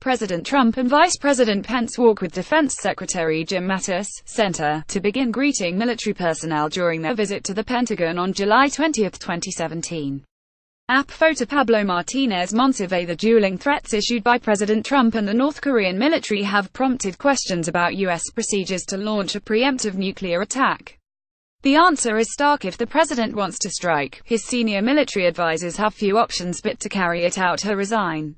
President Trump and Vice President Pence walk with Defense Secretary Jim Mattis, center, to begin greeting military personnel during their visit to the Pentagon on July 20, 2017. App photo Pablo Martinez Monsivais. The dueling threats issued by President Trump and the North Korean military have prompted questions about U.S. procedures to launch a preemptive nuclear attack. The answer is stark. If the president wants to strike, his senior military advisors have few options but to carry it out or resign.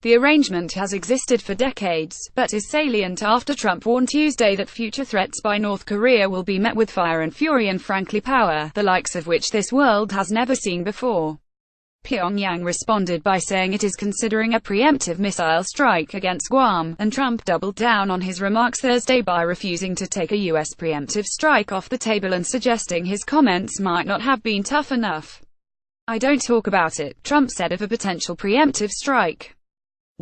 The arrangement has existed for decades, but is salient after Trump warned Tuesday that future threats by North Korea will be met with fire and fury and frankly power, the likes of which this world has never seen before. Pyongyang responded by saying it is considering a preemptive missile strike against Guam, and Trump doubled down on his remarks Thursday by refusing to take a U.S. preemptive strike off the table and suggesting his comments might not have been tough enough. "I don't talk about it," Trump said of a potential preemptive strike.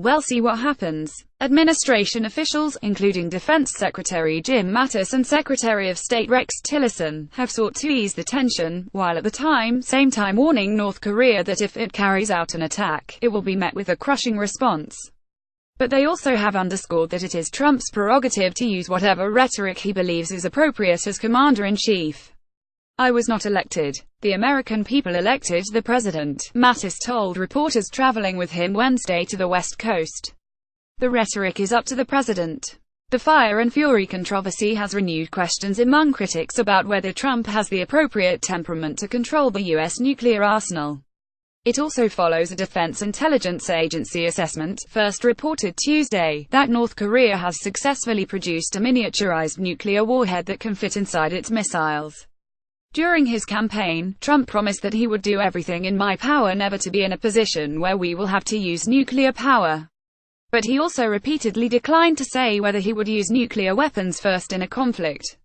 "We'll see what happens." Administration officials, including Defense Secretary Jim Mattis and Secretary of State Rex Tillerson, have sought to ease the tension, while at the same time warning North Korea that if it carries out an attack, it will be met with a crushing response. But they also have underscored that it is Trump's prerogative to use whatever rhetoric he believes is appropriate as commander-in-chief. "I was not elected. The American people elected the president," Mattis told reporters traveling with him Wednesday to the West Coast. "The rhetoric is up to the president." The fire and fury controversy has renewed questions among critics about whether Trump has the appropriate temperament to control the U.S. nuclear arsenal. It also follows a Defense Intelligence Agency assessment, first reported Tuesday, that North Korea has successfully produced a miniaturized nuclear warhead that can fit inside its missiles. During his campaign, Trump promised that he would do everything in my power never to be in a position where we will have to use nuclear power. But he also repeatedly declined to say whether he would use nuclear weapons first in a conflict.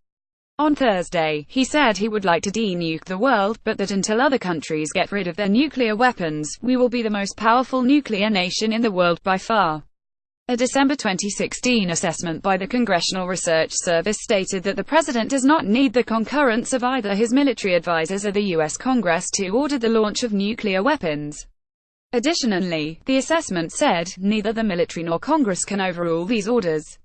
On Thursday, he said he would like to de-nuke the world, but that until other countries get rid of their nuclear weapons, we will be the most powerful nuclear nation in the world by far. A December 2016 assessment by the Congressional Research Service stated that the president does not need the concurrence of either his military advisors or the U.S. Congress to order the launch of nuclear weapons. Additionally, the assessment said, neither the military nor Congress can overrule these orders.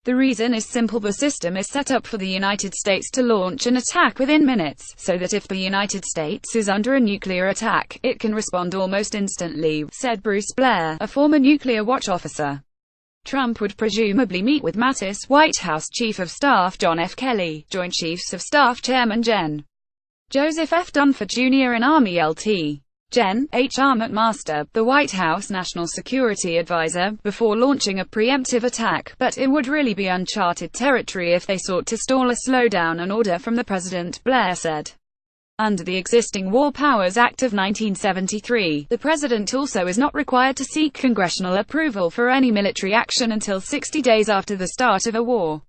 The reason is simple: the system is set up for the United States to launch an attack within minutes, so that if the United States is under a nuclear attack, it can respond almost instantly, said Bruce Blair, a former Nuclear Watch officer. Trump would presumably meet with Mattis, White House Chief of Staff John F. Kelly, Joint Chiefs of Staff Chairman Gen. Joseph F. Dunford Jr. and Army Lt. Gen. H. Ahmet Master, the White House National Security Advisor, before launching a preemptive attack, but it would really be uncharted territory if they sought to stall or slow down an order from the president, Blair said. Under the existing War Powers Act of 1973, the president also is not required to seek congressional approval for any military action until 60 days after the start of a war.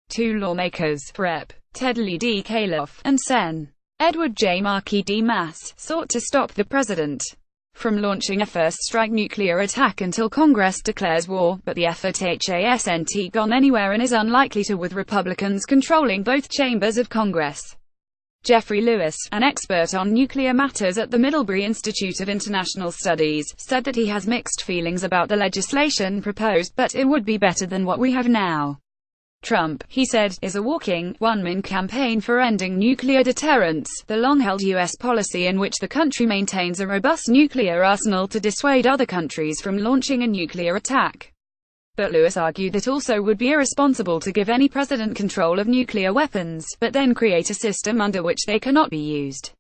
Two lawmakers, Rep. Ted Lee D. Calof, and Sen. Edward J. Markey D. Mass, sought to stop the president from launching a first-strike nuclear attack until Congress declares war, but the effort hasn't gone anywhere and is unlikely to, with Republicans controlling both chambers of Congress. Jeffrey Lewis, an expert on nuclear matters at the Middlebury Institute of International Studies, said that he has mixed feelings about the legislation proposed, but it would be better than what we have now. Trump, he said, is a walking, one-man campaign for ending nuclear deterrence, the long-held U.S. policy in which the country maintains a robust nuclear arsenal to dissuade other countries from launching a nuclear attack. But Lewis argued that also would be irresponsible to give any president control of nuclear weapons, but then create a system under which they cannot be used.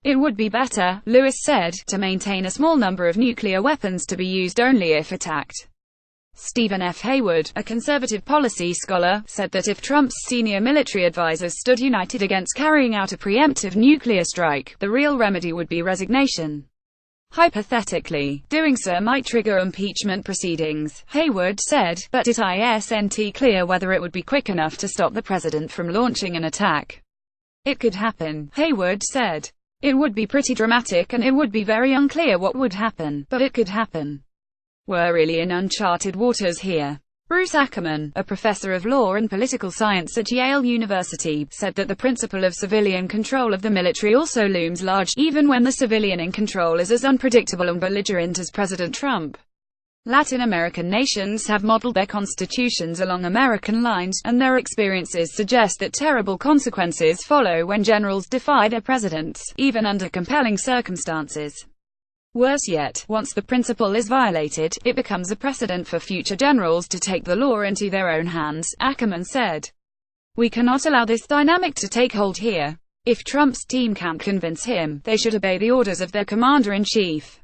It would be better, Lewis said, to maintain a small number of nuclear weapons to be used only if attacked. Stephen F. Hayward, a conservative policy scholar, said that if Trump's senior military advisors stood united against carrying out a preemptive nuclear strike, the real remedy would be resignation. Hypothetically, doing so might trigger impeachment proceedings, Hayward said, but it isn't clear whether it would be quick enough to stop the president from launching an attack. It could happen, Hayward said. It would be pretty dramatic and it would be very unclear what would happen, but it could happen. We're really in uncharted waters here. Bruce Ackerman, a professor of law and political science at Yale University, said that the principle of civilian control of the military also looms large, even when the civilian in control is as unpredictable and belligerent as President Trump. Latin American nations have modeled their constitutions along American lines, and their experiences suggest that terrible consequences follow when generals defy their presidents, even under compelling circumstances. Worse yet, once the principle is violated, it becomes a precedent for future generals to take the law into their own hands, Ackerman said. We cannot allow this dynamic to take hold here. If Trump's team can't convince him, they should obey the orders of their commander-in-chief.